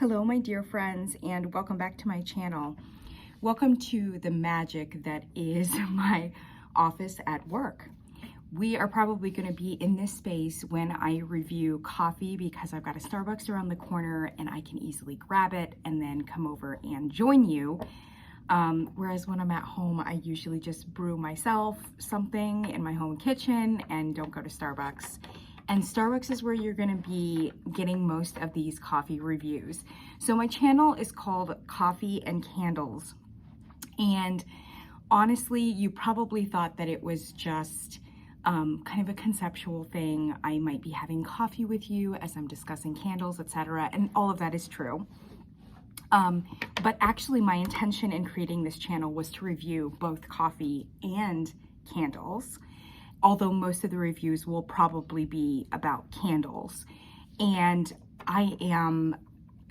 Hello, my dear friends, and welcome back to my channel. Welcome to the magic that is my office at work. We are probably going to be in this space when I review coffee because I've got a Starbucks around the corner and I can easily grab it and then come over and join you. Whereas when I'm at home, I usually just brew myself something in my home kitchen and don't go to Starbucks. And Starbucks is where you're gonna be getting most of these coffee reviews. So my channel is called Coffee and Candles. And honestly, you probably thought that it was just kind of a conceptual thing. I might be having coffee with you as I'm discussing candles, etc. And all of that is true. But actually my intention in creating this channel was to review both coffee and candles, although most of the reviews will probably be about candles. And I am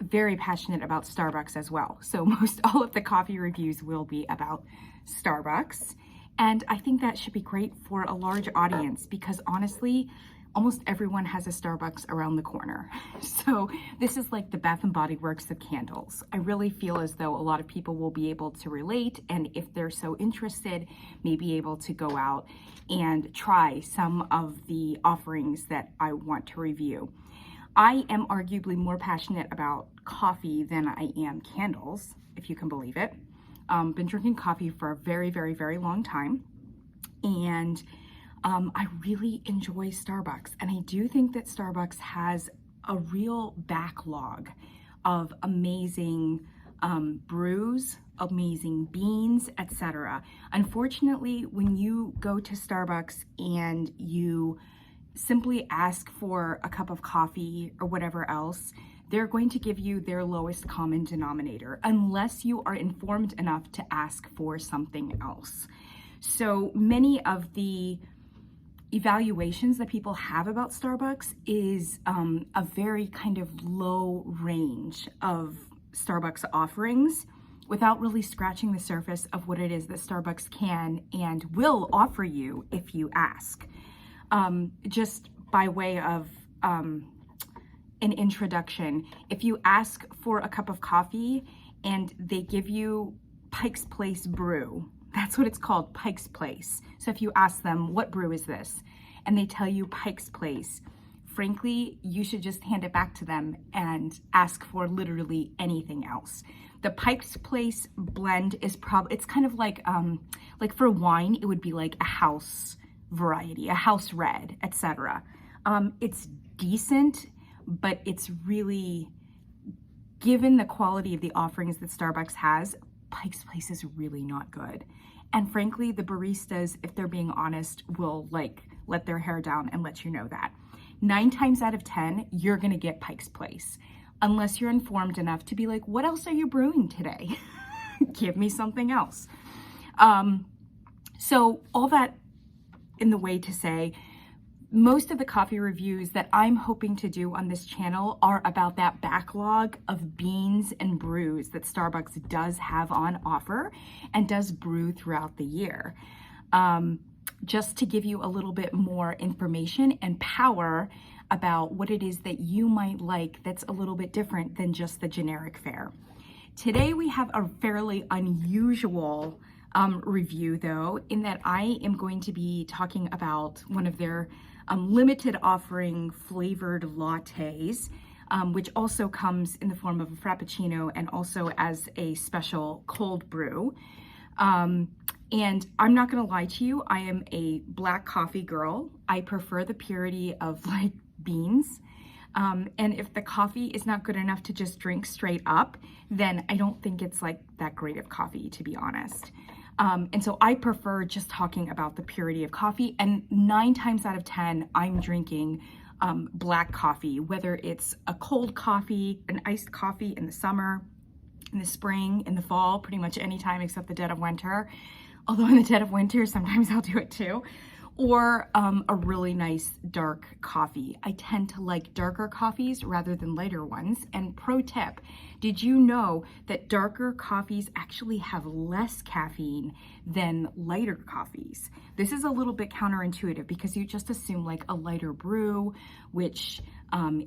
very passionate about Starbucks as well. So most all of the coffee reviews will be about Starbucks. And I think that should be great for a large audience because honestly, almost everyone has a Starbucks around the corner. So this is like the Bath and Body Works of candles. I really feel as though a lot of people will be able to relate, and if they're so interested, may be able to go out and try some of the offerings that I want to review. I am arguably more passionate about coffee than I am candles, if you can believe it. Been drinking coffee for a very, very, very long time. And I really enjoy Starbucks, and I do think that Starbucks has a real backlog of amazing brews, amazing beans, etc. Unfortunately, when you go to Starbucks and you simply ask for a cup of coffee or whatever else, they're going to give you their lowest common denominator unless you are informed enough to ask for something else. So many of the evaluations that people have about Starbucks is a very kind of low range of Starbucks offerings without really scratching the surface of what it is that Starbucks can and will offer you if you ask. Just by way of an introduction, if you ask for a cup of coffee and they give you Pike's Place brew, that's what it's called, Pike's Place. So if you ask them, what brew is this? And they tell you Pike's Place, frankly, you should just hand it back to them and ask for literally anything else. The Pike's Place blend is it's kind of like for wine, it would be like a house variety, a house red, etc. It's decent, but it's really, given the quality of the offerings that Starbucks has, Pike's Place is really not good. And frankly, the baristas, if they're being honest, will let their hair down and let you know that. 9 times out of 10, you're gonna get Pike's Place, unless you're informed enough to be like, what else are you brewing today? Give me something else. So all that in the way to say, most of the coffee reviews that I'm hoping to do on this channel are about that backlog of beans and brews that Starbucks does have on offer and does brew throughout the year. Just to give you a little bit more information and power about what it is that you might like that's a little bit different than just the generic fare. Today we have a fairly unusual review though, in that I am going to be talking about one of their limited offering flavored lattes, which also comes in the form of a Frappuccino and also as a special cold brew. And I'm not gonna lie to you, I am a black coffee girl. I prefer the purity of beans. And if the coffee is not good enough to just drink straight up, then I don't think it's that great of coffee, to be honest. And so I prefer just talking about the purity of coffee, and 9 times out of 10, I'm drinking black coffee, whether it's a cold coffee, an iced coffee in the summer, in the spring, in the fall, pretty much any time except the dead of winter. Although in the dead of winter, sometimes I'll do it too. Or a really nice dark coffee. I tend to like darker coffees rather than lighter ones. And pro tip, did you know that darker coffees actually have less caffeine than lighter coffees? This is a little bit counterintuitive because you just assume a lighter brew, which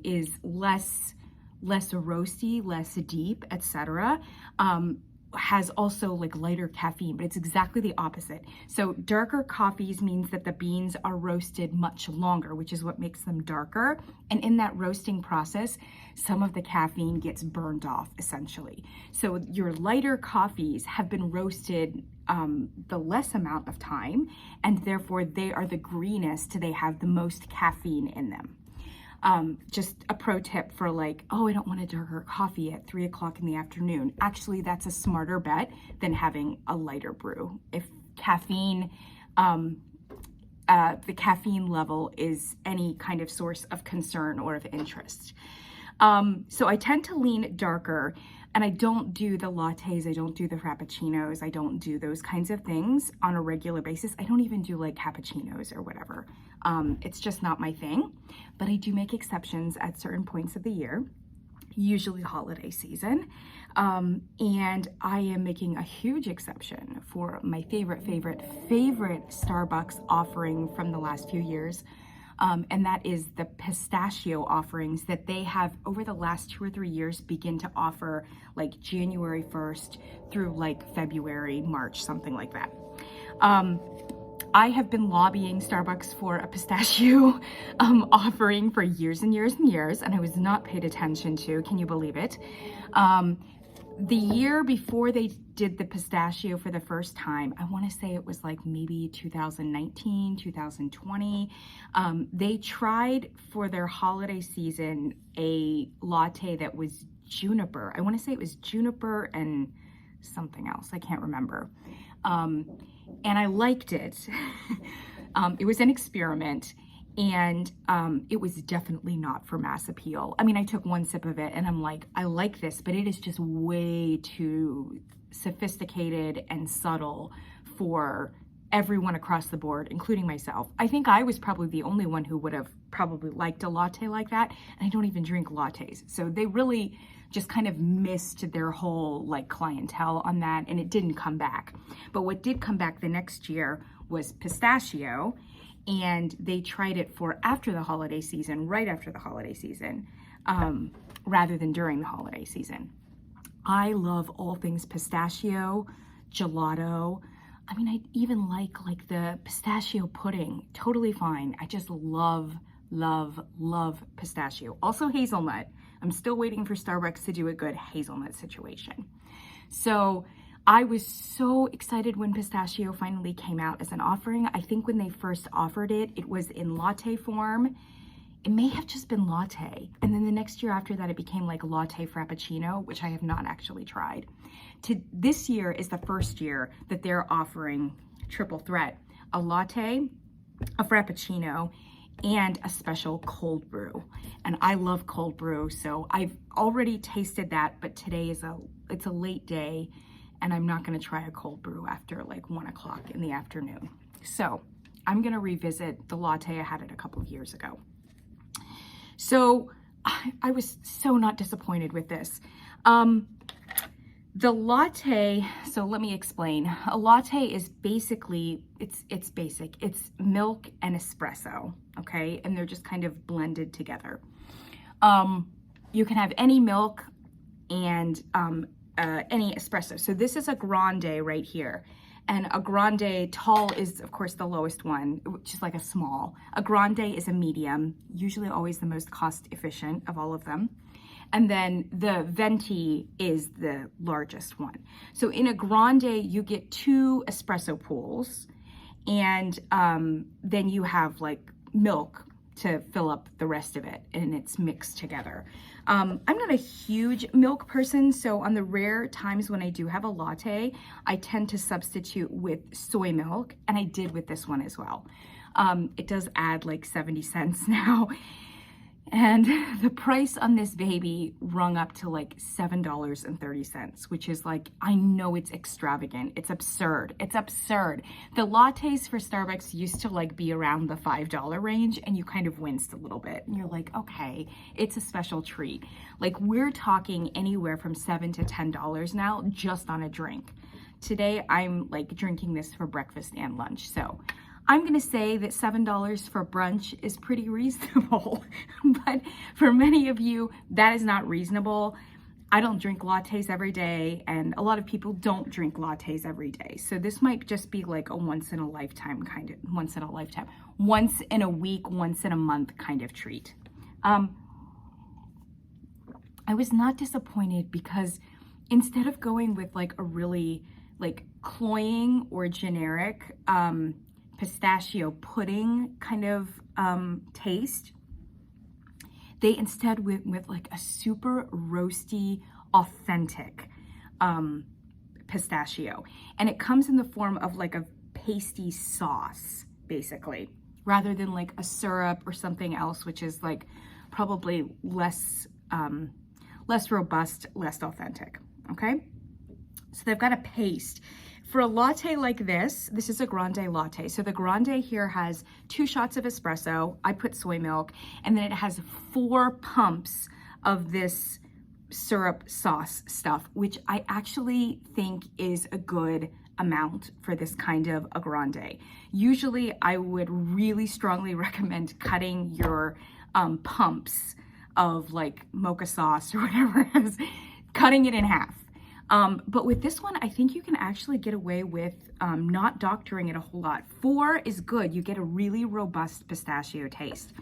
is less less roasty, less deep, etc. Has also like lighter caffeine, but it's exactly the opposite. So darker coffees means that the beans are roasted much longer, which is what makes them darker. And in that roasting process, some of the caffeine gets burned off essentially. So your lighter coffees have been roasted the less amount of time, and therefore they are the greenest. They have the most caffeine in them. Just a pro tip for like, oh, I don't want a darker coffee at 3 o'clock in the afternoon. Actually, that's a smarter bet than having a lighter brew. If caffeine, the caffeine level is any kind of source of concern or of interest. So I tend to lean darker, and I don't do the lattes, I don't do the frappuccinos, I don't do those kinds of things on a regular basis. I don't even do like cappuccinos or whatever. It's just not my thing, but I do make exceptions at certain points of the year, usually holiday season. And I am making a huge exception for my favorite Starbucks offering from the last few years. And that is the pistachio offerings that they have over the last 2 or 3 years begin to offer like January 1st through like February, March, something like that. I have been lobbying Starbucks for a pistachio offering for years and years and years, and I was not paid attention to. Can you believe it? The year before they did the pistachio for the first time, I want to say it was like maybe 2019, 2020. They tried for their holiday season a latte that was juniper. I want to say it was juniper and something else. I can't remember. And I liked it. It was an experiment, and it was definitely not for mass appeal. I mean, I took one sip of it and I'm like, I like this, but it is just way too sophisticated and subtle for everyone across the board, including myself. I think I was probably the only one who would have probably liked a latte like that, and I don't even drink lattes. So they really just kind of missed their whole like clientele on that, and it didn't come back. But what did come back the next year was pistachio, and they tried it for after the holiday season, right after the holiday season, rather than during the holiday season. I love all things pistachio, gelato. I mean, I even like the pistachio pudding, totally fine. I just love pistachio. Also hazelnut. I'm still waiting for Starbucks to do a good hazelnut situation. So I was so excited when pistachio finally came out as an offering. I think when they first offered it, it was in latte form. It may have just been latte. And then the next year after that, it became like latte frappuccino, which I have not actually tried. This year is the first year that they're offering triple threat, a latte, a frappuccino, and a special cold brew. And I love cold brew, so I've already tasted that, but today it's a late day, and I'm not gonna try a cold brew after like 1 o'clock in the afternoon. So I'm gonna revisit the latte. I had it a couple of years ago. So I was so not disappointed with this. The latte, so let me explain. A latte is basically, it's basic. It's milk and espresso, okay? And they're just kind of blended together. You can have any milk and any espresso. So this is a grande right here. And a grande tall is, of course, the lowest one, which is like a small. A grande is a medium, usually always the most cost efficient of all of them. And then the venti is the largest one. So in a grande, you get 2 espresso pools, and then you have like milk to fill up the rest of it, and it's mixed together. I'm not a huge milk person, so on the rare times when I do have a latte, I tend to substitute with soy milk, and I did with this one as well. It does add like 70 cents now. And the price on this baby rung up to like $7.30, which is like, I know it's extravagant. It's absurd. It's absurd. The lattes for Starbucks used to like be around the $5 range, and you kind of winced a little bit. And you're like, okay, it's a special treat. Like we're talking anywhere from $7 to $10 now just on a drink. Today, I'm like drinking this for breakfast and lunch. So I'm gonna say that $7 for brunch is pretty reasonable, but for many of you, that is not reasonable. I don't drink lattes every day, and a lot of people don't drink lattes every day. So this might just be like a once in a lifetime, once in a week, once in a month kind of treat. I was not disappointed because instead of going with like a really like cloying or generic pistachio pudding kind of taste, they instead went with like a super roasty, authentic pistachio. And it comes in the form of like a pasty sauce, basically, rather than like a syrup or something else, which is like probably less robust, less authentic, okay? So they've got a paste. For a latte like this is a grande latte. So the grande here has 2 shots of espresso. I put soy milk, and then it has 4 pumps of this syrup sauce stuff, which I actually think is a good amount for this kind of a grande. Usually I would really strongly recommend cutting your pumps of like mocha sauce or whatever it is, cutting it in half. But with this one, I think you can actually get away with not doctoring it a whole lot. 4 is good. You get a really robust pistachio taste.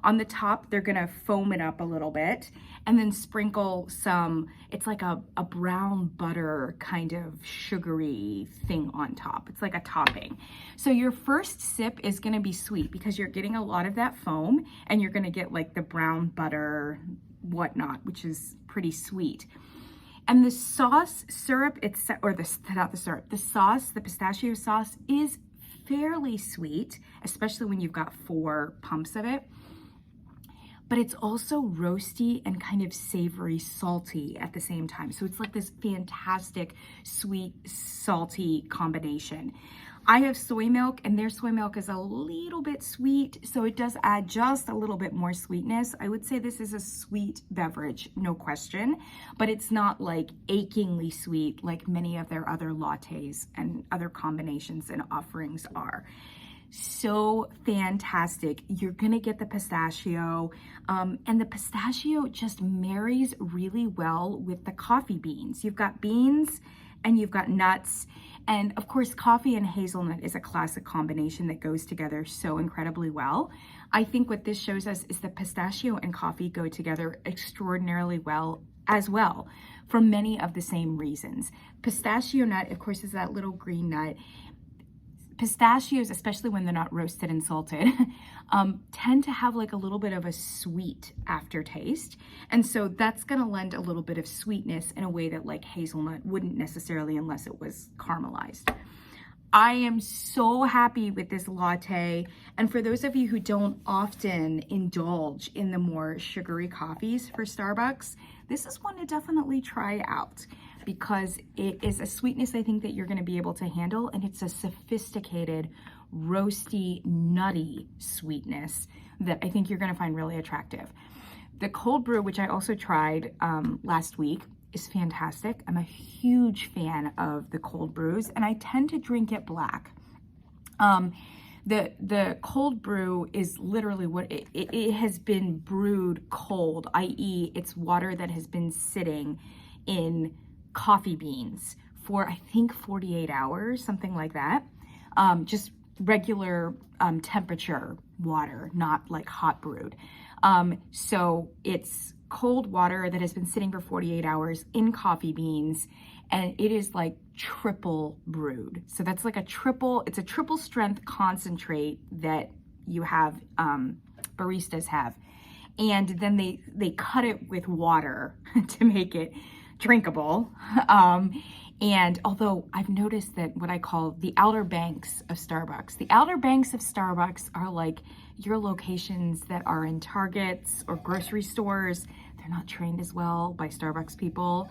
On the top, they're gonna foam it up a little bit and then sprinkle some, it's like a brown butter kind of sugary thing on top. It's like a topping. So your first sip is gonna be sweet because you're getting a lot of that foam and you're gonna get like the brown butter whatnot, which is pretty sweet. And the sauce syrup, the sauce, the pistachio sauce is fairly sweet, especially when you've got 4 pumps of it. But it's also roasty and kind of savory, salty at the same time. So it's like this fantastic sweet, salty combination. I have soy milk, and their soy milk is a little bit sweet, so it does add just a little bit more sweetness. I would say this is a sweet beverage, no question, but it's not like achingly sweet like many of their other lattes and other combinations and offerings are. So fantastic. You're gonna get the pistachio, and the pistachio just marries really well with the coffee beans. You've got beans and you've got nuts. And of course, coffee and hazelnut is a classic combination that goes together so incredibly well. I think what this shows us is that pistachio and coffee go together extraordinarily well as well, for many of the same reasons. Pistachio nut, of course, is that little green nut. Pistachios, especially when they're not roasted and salted, tend to have like a little bit of a sweet aftertaste. And so that's gonna lend a little bit of sweetness in a way that like hazelnut wouldn't necessarily unless it was caramelized. I am so happy with this latte. And for those of you who don't often indulge in the more sugary coffees for Starbucks, this is one to definitely try out, because it is a sweetness I think that you're gonna be able to handle, and it's a sophisticated, roasty, nutty sweetness that I think you're gonna find really attractive. The cold brew, which I also tried last week, is fantastic. I'm a huge fan of the cold brews, and I tend to drink it black. The cold brew is literally what it has been brewed cold, i.e. it's water that has been sitting in coffee beans for I think 48 hours, something like that. Just regular temperature water, not like hot brewed. So it's cold water that has been sitting for 48 hours in coffee beans, and it is like triple brewed. So that's like it's a triple strength concentrate that you have, baristas have. And then they cut it with water to make it drinkable. And although I've noticed that what I call the Outer Banks of Starbucks are like your locations that are in Targets or grocery stores. They're not trained as well by Starbucks people.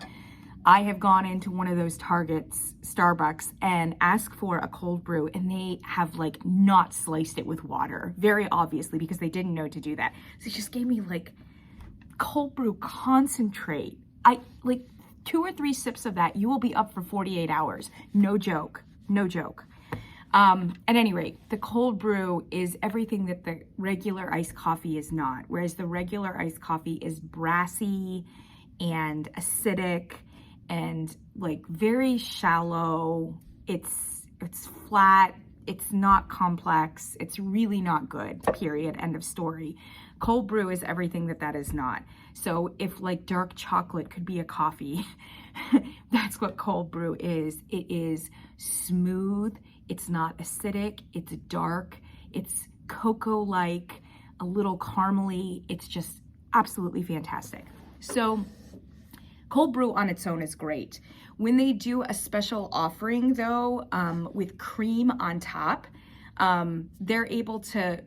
I have gone into one of those Targets, Starbucks, and asked for a cold brew, and they have like not sliced it with water, very obviously, because they didn't know to do that. So it just gave me like cold brew concentrate. I like 2 or 3 sips of that, you will be up for 48 hours. No joke, no joke. At any rate, the cold brew is everything that the regular iced coffee is not, whereas the regular iced coffee is brassy and acidic and like very shallow. It's flat. It's not complex. It's really not good, period, end of story. Cold brew is everything that that is not. So if like dark chocolate could be a coffee, that's what cold brew is. It is smooth. It's not acidic. It's dark. It's cocoa-like, a little caramely. It's just absolutely fantastic. So cold brew on its own is great. When they do a special offering though, with cream on top, they're able to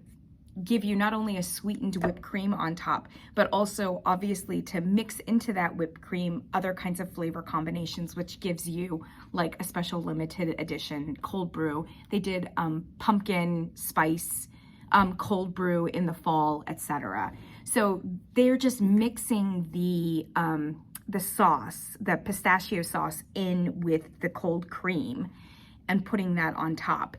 give you not only a sweetened whipped cream on top, but also obviously to mix into that whipped cream other kinds of flavor combinations, which gives you like a special limited edition cold brew. They did pumpkin spice cold brew in the fall, etc. So they're just mixing the sauce, the pistachio sauce, in with the cold cream and putting that on top.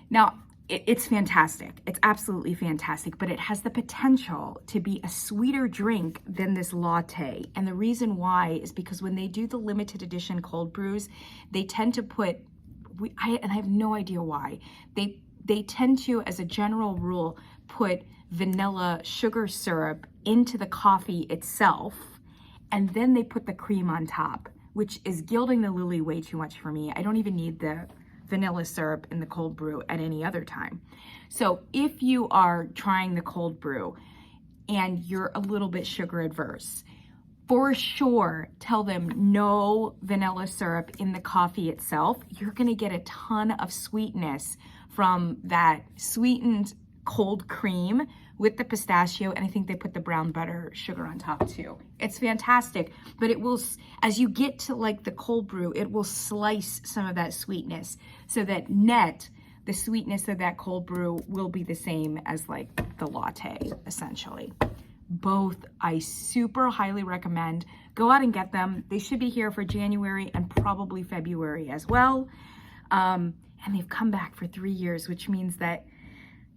Now, it's fantastic. It's absolutely fantastic, but it has the potential to be a sweeter drink than this latte. And the reason why is because when they do the limited edition cold brews, they tend to put, and I have no idea why, they tend to, as a general rule, put vanilla sugar syrup into the coffee itself, and then they put the cream on top, which is gilding the lily way too much for me. I don't even need the vanilla syrup in the cold brew at any other time. So if you are trying the cold brew and you're a little bit sugar adverse, for sure tell them no vanilla syrup in the coffee itself. You're gonna get a ton of sweetness from that sweetened cold cream with the pistachio, and I think they put the brown butter sugar on top too. It's fantastic, but it will, as you get to like the cold brew, it will slice some of that sweetness so that net, the sweetness of that cold brew will be the same as like the latte, essentially. Both I super highly recommend. Go out and get them. They should be here for January and probably February as well. And they've come back for 3 years, which means that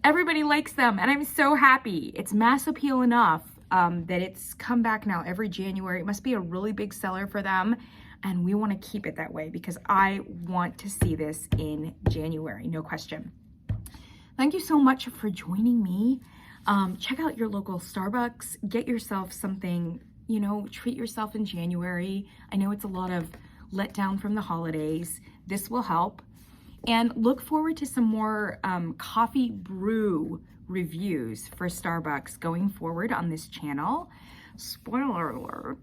everybody likes them, and I'm so happy. It's mass appeal enough that it's come back now every January. It must be a really big seller for them, and we want to keep it that way because I want to see this in January, no question. Thank you so much for joining me. Check out your local Starbucks. Get yourself something, you know, treat yourself in January. I know it's a lot of letdown from the holidays. This will help. And look forward to some more coffee brew reviews for Starbucks going forward on this channel. Spoiler alert,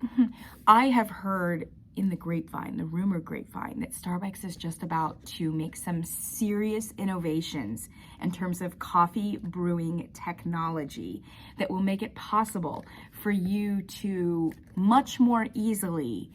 I have heard in the grapevine, the rumor grapevine, that Starbucks is just about to make some serious innovations in terms of coffee brewing technology that will make it possible for you to much more easily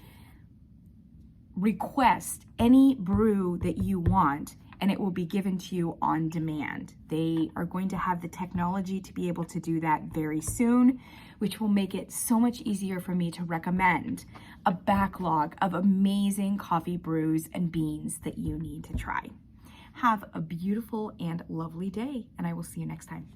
request any brew that you want, and it will be given to you on demand. They are going to have the technology to be able to do that very soon, which will make it so much easier for me to recommend a backlog of amazing coffee brews and beans that you need to try. Have a beautiful and lovely day, and I will see you next time.